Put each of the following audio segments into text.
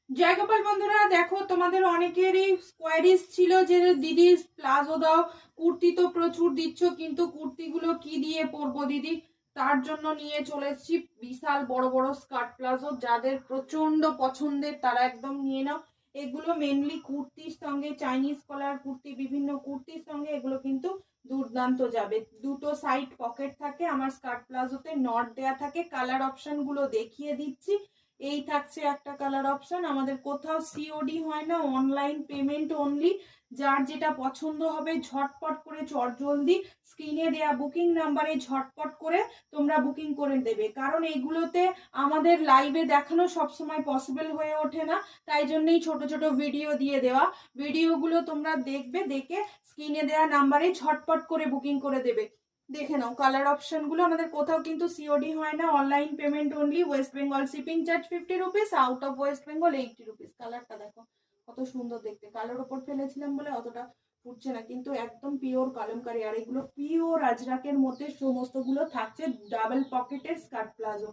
জয় গোপাল বন্ধুরা, দেখো তোমাদের অনেকেরই কোয়ারিজ ছিল যে দিদি প্লাজো দাও। কুর্তি তো প্রচুর দিচ্ছ, কিন্তু কুর্তিগুলো কি দিয়ে পরবো দিদি? তার জন্য নিয়ে চলে এসেছি বিশাল বড় বড় স্কার্ট প্লাজো। যাদের প্রচন্ড পছন্দের তারা একদম নিয়ে নাও। এগুলো মেনলি কুর্তির সঙ্গে, চাইনিজ কলার কুর্তি, বিভিন্ন কুর্তির সঙ্গে এগুলো কিন্তু দুর্দান্ত যাবে। দুটো সাইড পকেট থাকে আমার স্কার্ট প্লাজোতে, নট দেয়া থাকে। কালার অপশন গুলো দেখিয়ে দিচ্ছি। এই থাকছে একটা কালার অপশন। আমাদের কোথাও সিওডি হয় না, অনলাইন পেমেন্ট অনলি। যার যেটা পছন্দ হবে ঝটপট করে চটজলদি স্ক্রিনে দেয়া বুকিং নাম্বারে ঝটপট করে তোমরা বুকিং করে দেবে। কারণ এগুলোতে আমাদের লাইভে দেখানো সবসময় পসিবল হয়ে ওঠে না, তাই জন্যই ছোট ছোট ভিডিও দিয়ে দেওয়া। ভিডিওগুলো তোমরা দেখবে, দেখে স্ক্রিনে দেওয়া নাম্বারে ঝটপট করে বুকিং করে দেবে। দেখে নাও কালার অপশন গুলো। আমাদের কোথাও কিন্তু সিওডি হয় না, online payment only. West Bengal shipping charge 50 rupees, out of West Bengal 80 rupees. কালারটা দেখো কত সুন্দর দেখতে। কালোর ওপর ফেলেছিলাম বলে অতটা ফুটছে না, কিন্তু একদম পিওর কালামকারী। আর এগুলো পিওর আজরাকের মধ্যে সমস্ত গুলো থাকছে। ডাবল পকেটের স্কার্ট প্লাজো।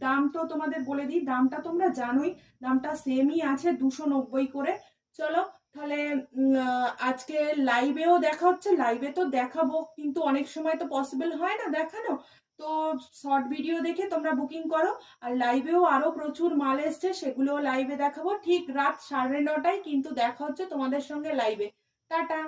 দাম তো তোমাদের বলে দিই, দামটা তোমরা জানোই, দামটা সেমই আছে 290 করে। চলো তাহলে আজকে লাইভেও দেখা হচ্ছে। লাইভে তো দেখাবো, কিন্তু অনেক সময় তো পসিবল হয় না দেখানো। তো শর্ট ভিডিও দেখে তোমরা বুকিং করো। আর লাইভেও আরো প্রচুর মাল এসছে, সেগুলোও লাইভে দেখাবো ঠিক রাত 9:30টায়। কিন্তু দেখা হচ্ছে তোমাদের সঙ্গে লাইভে। টাটা।